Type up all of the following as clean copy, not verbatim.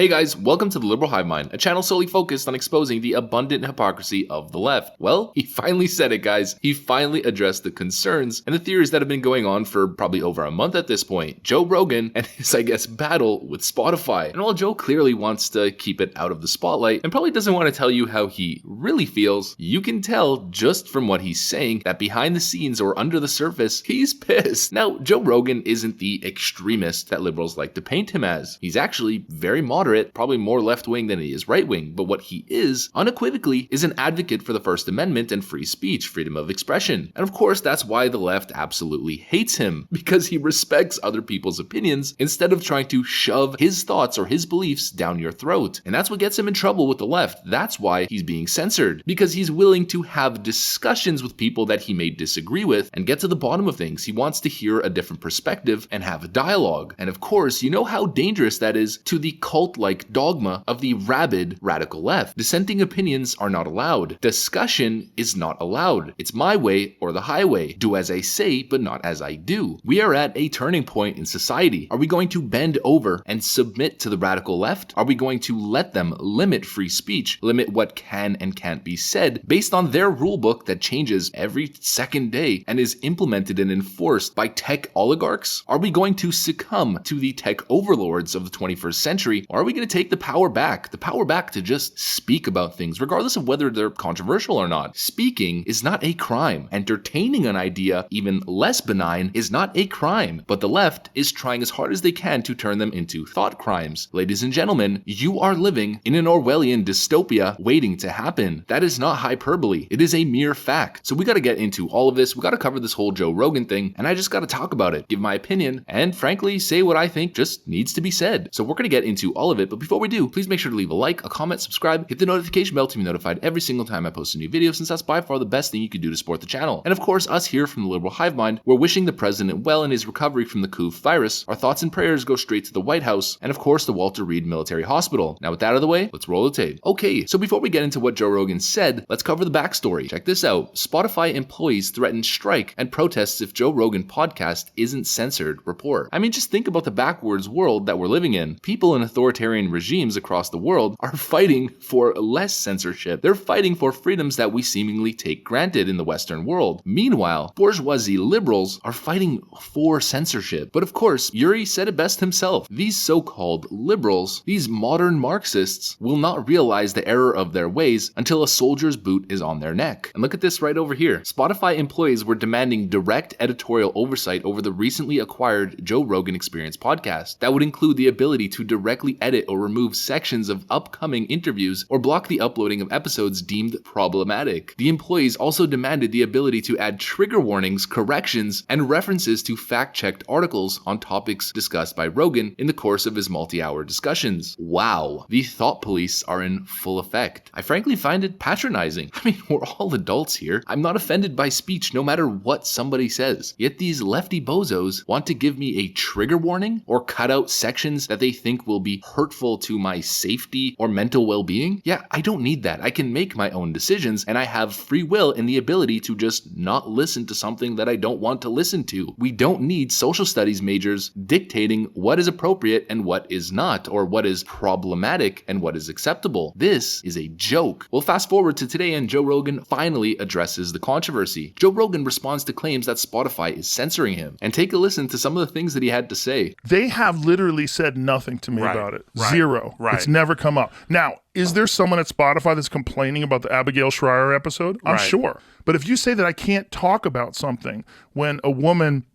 Hey guys, welcome to the Liberal Hive Mind, a channel solely focused on exposing the abundant hypocrisy of the left. Well, he finally said it, guys. He finally addressed the concerns and the theories that have been going on for probably over a month at this point. Joe Rogan and his, battle with Spotify. And while Joe clearly wants to keep it out of the spotlight and probably doesn't want to tell you how he really feels, you can tell just from what he's saying that behind the scenes or under the surface, he's pissed. Now, Joe Rogan isn't the extremist that liberals like to paint him as. He's actually very moderate, probably more left-wing than he is right-wing, but what he is, unequivocally, is an advocate for the First Amendment and free speech, freedom of expression. And of course, that's why the left absolutely hates him, because he respects other people's opinions instead of trying to shove his thoughts or his beliefs down your throat. And that's what gets him in trouble with the left. That's why he's being censored, because he's willing to have discussions with people that he may disagree with and get to the bottom of things. He wants to hear a different perspective and have a dialogue. And of course, you know how dangerous that is to the cult-like dogma of the rabid radical left. Dissenting opinions are not allowed. Discussion is not allowed. It's my way or the highway. Do as I say, but not as I do. We are at a turning point in society. Are we going to bend over and submit to the radical left? Are we going to let them limit free speech, limit what can and can't be said based on their rulebook that changes every second day and is implemented and enforced by tech oligarchs? Are we going to succumb to the tech overlords of the 21st century, or are we going to take the power back to just speak about things, regardless of whether they're controversial or not? Speaking is not a crime. Entertaining an idea, even less benign, is not a crime. But the left is trying as hard as they can to turn them into thought crimes. Ladies and gentlemen, you are living in an Orwellian dystopia waiting to happen. That is not hyperbole. It is a mere fact. So we got to get into all of this. We got to cover this whole Joe Rogan thing, and I just got to talk about it, give my opinion, and frankly, say what I think just needs to be said. So we're going to get into all of it, but before we do, please make sure to leave a like, a comment, subscribe, hit the notification bell to be notified every single time I post a new video, since that's by far the best thing you can do to support the channel. And of course, us here from the Liberal Hive Mind, we're wishing the president well in his recovery from the COVID virus. Our thoughts and prayers go straight to the White House and of course the Walter Reed Military Hospital. Now with that out of the way, let's roll the tape. Okay, so before we get into what Joe Rogan said, let's cover the backstory. Check this out. Spotify employees threaten strike and protests if Joe Rogan podcast isn't censored, report. I mean, just think about the backwards world that we're living in. People in authoritarian regimes across the world are fighting for less censorship. They're fighting for freedoms that we seemingly take granted in the Western world. Meanwhile, bourgeoisie liberals are fighting for censorship. But of course, Yuri said it best himself. These so-called liberals, these modern Marxists, will not realize the error of their ways until a soldier's boot is on their neck. And look at this right over here. Spotify employees were demanding direct editorial oversight over the recently acquired Joe Rogan Experience podcast. That would include the ability to directly edit or remove sections of upcoming interviews or block the uploading of episodes deemed problematic. The employees also demanded the ability to add trigger warnings, corrections, and references to fact-checked articles on topics discussed by Rogan in the course of his multi-hour discussions. Wow, the thought police are in full effect. I frankly find it patronizing. I mean, we're all adults here. I'm not offended by speech no matter what somebody says. Yet these lefty bozos want to give me a trigger warning or cut out sections that they think will be hurtful to my safety or mental well-being? Yeah, I don't need that. I can make my own decisions, and I have free will and the ability to just not listen to something that I don't want to listen to. We don't need social studies majors dictating what is appropriate and what is not, or what is problematic and what is acceptable. This is a joke. Well, fast forward to today and Joe Rogan finally addresses the controversy. Joe Rogan responds to claims that Spotify is censoring him, and take a listen to some of the things that he had to say. They have literally said nothing to me about it. Zero. It's never come up. Now, is there someone at Spotify that's complaining about the Abigail Schreier episode? I'm sure. But if you say that I can't talk about something when a woman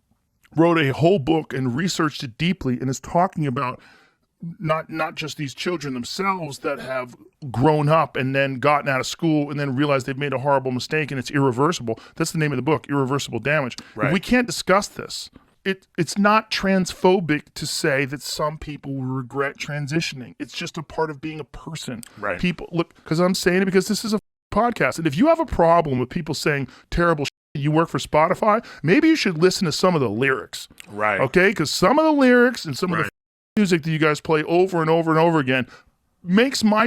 wrote a whole book and researched it deeply and is talking about not just these children themselves that have grown up and then gotten out of school and then realized they've made a horrible mistake and it's irreversible. That's the name of the book, Irreversible Damage. If we can't discuss this, it's not transphobic to say that some people will regret transitioning. It's just a part of being a person. People, look, because I'm saying it because this is a podcast. And if you have a problem with people saying terrible shit, you work for Spotify, maybe you should listen to some of the lyrics. Okay? Because some of the lyrics and some of the music that you guys play over and over and over again makes my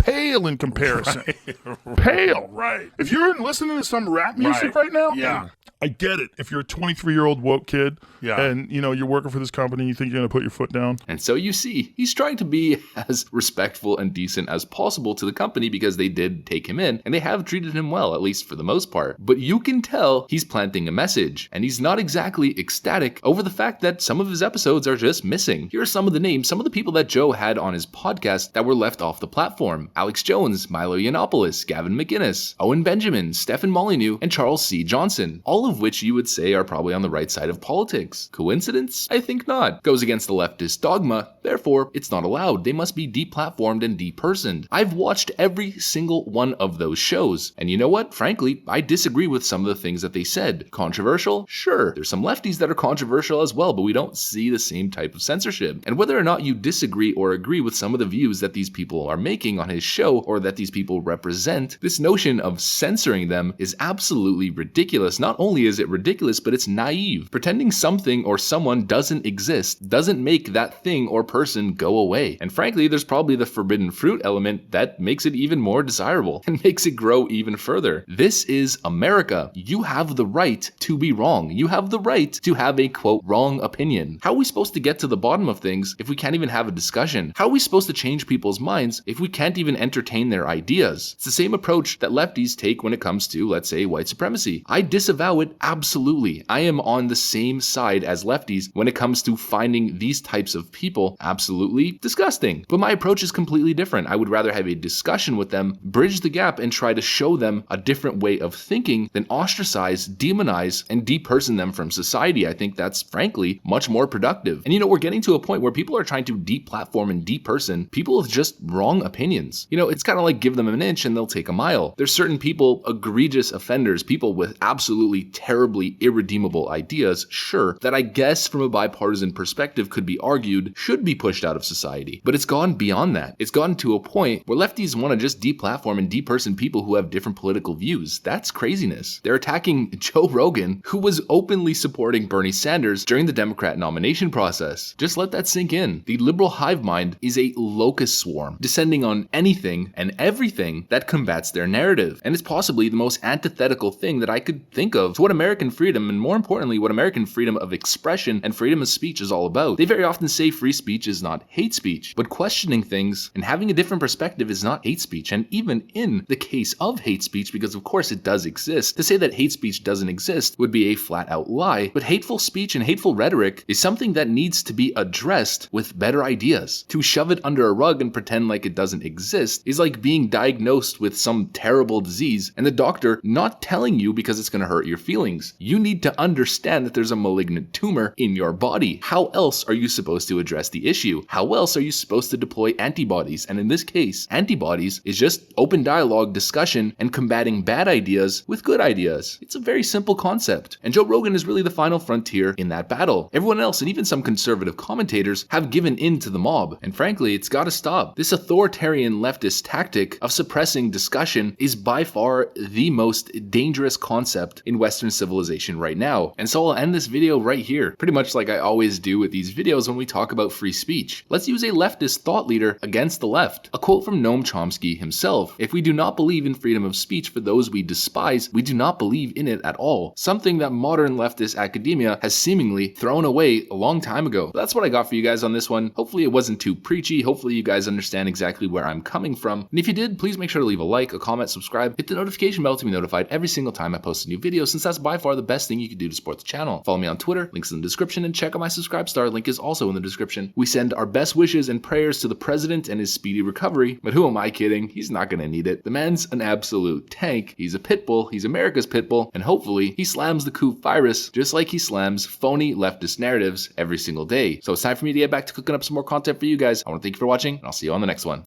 pale in comparison. Right. Pale. Right. If you're listening to some rap music right now, yeah, I get it. If you're a 23-year-old woke kid and, you're working for this company and you think you're going to put your foot down. And so you see, he's trying to be as respectful and decent as possible to the company because they did take him in and they have treated him well, at least for the most part. But you can tell he's planting a message and he's not exactly ecstatic over the fact that some of his episodes are just missing. Here are some of the names, some of the people that Joe had on his podcast that were left off the platform. Alex Jones, Milo Yiannopoulos, Gavin McInnes, Owen Benjamin, Stefan Molyneux, and Charles C. Johnson, all of which you would say are probably on the right side of politics. Coincidence? I think not. Goes against the leftist dogma, therefore it's not allowed. They must be deplatformed and depersoned. I've watched every single one of those shows, and you know what? Frankly, I disagree with some of the things that they said. Controversial? Sure. There's some lefties that are controversial as well, but we don't see the same type of censorship. And whether or not you disagree or agree with some of the views that these people are making on his show or that these people represent, this notion of censoring them is absolutely ridiculous. Not only is it ridiculous, but it's naive. Pretending something or someone doesn't exist doesn't make that thing or person go away. And frankly, there's probably the forbidden fruit element that makes it even more desirable and makes it grow even further. This is America. You have the right to be wrong. You have the right to have a, quote, wrong opinion. How are we supposed to get to the bottom of things if we can't even have a discussion? How are we supposed to change people's minds if we can't even entertain their ideas? It's the same approach that lefties take when it comes to, let's say, white supremacy. I disavow it absolutely. I am on the same side as lefties when it comes to finding these types of people absolutely disgusting. But my approach is completely different. I would rather have a discussion with them, bridge the gap, and try to show them a different way of thinking than ostracize, demonize, and deperson them from society. I think that's, frankly, much more productive. And we're getting to a point where people are trying to deplatform and deperson people with just wrong opinions. It's kind of like give them an inch and they'll take a mile. There's certain people, egregious offenders, people with absolutely terribly irredeemable ideas, sure, that I guess from a bipartisan perspective could be argued should be pushed out of society. But it's gone beyond that. It's gotten to a point where lefties want to just deplatform and deperson people who have different political views. That's craziness. They're attacking Joe Rogan, who was openly supporting Bernie Sanders during the Democrat nomination process. Just let that sink in. The liberal hive mind is a locust swarm, descending on anything and everything that combats their narrative. And it's possibly the most antithetical thing that I could think of to what American freedom, and more importantly, what American freedom of expression and freedom of speech is all about. They very often say free speech is not hate speech, but questioning things and having a different perspective is not hate speech. And even in the case of hate speech, because of course it does exist, to say that hate speech doesn't exist would be a flat out lie. But hateful speech and hateful rhetoric is something that needs to be addressed with better ideas. To shove it under a rug and pretend like it doesn't exist is like being diagnosed with some terrible disease and the doctor not telling you because it's going to hurt your feelings. You need to understand that there's a malignant tumor in your body. How else are you supposed to address the issue? How else are you supposed to deploy antibodies? And in this case, antibodies is just open dialogue, discussion, and combating bad ideas with good ideas. It's a very simple concept. And Joe Rogan is really the final frontier in that battle. Everyone else, and even some conservative commentators, have given in to the mob. And frankly, it's gotta stop. This authoritarian leftist tactic of suppressing discussion is by far the most dangerous concept in Western civilization right now. And so I'll end this video right here, pretty much like I always do with these videos when we talk about free speech. Let's use a leftist thought leader against the left. A quote from Noam Chomsky himself: "If we do not believe in freedom of speech for those we despise, we do not believe in it at all." Something that modern leftist academia has seemingly thrown away a long time ago. But that's what I got for you guys on this one. Hopefully it wasn't too preachy. Hopefully you guys understand exactly where I'm coming from. And if you did, please make sure to leave a like, a comment, subscribe, hit the notification bell to be notified every single time I post a new video, since that's by far the best thing you can do to support the channel. Follow me on Twitter, links in the description, and check out my subscribe star, link is also in the description. We send our best wishes and prayers to the president and his speedy recovery, but who am I kidding? He's not gonna need it. The man's an absolute tank. He's a pit bull, he's America's pit bull, and hopefully he slams the coup virus just like he slams phony leftist narratives every single day. So it's time for me to get back to cooking up some more content for you guys. I want to thank you for watching, and I'll see you on the next one.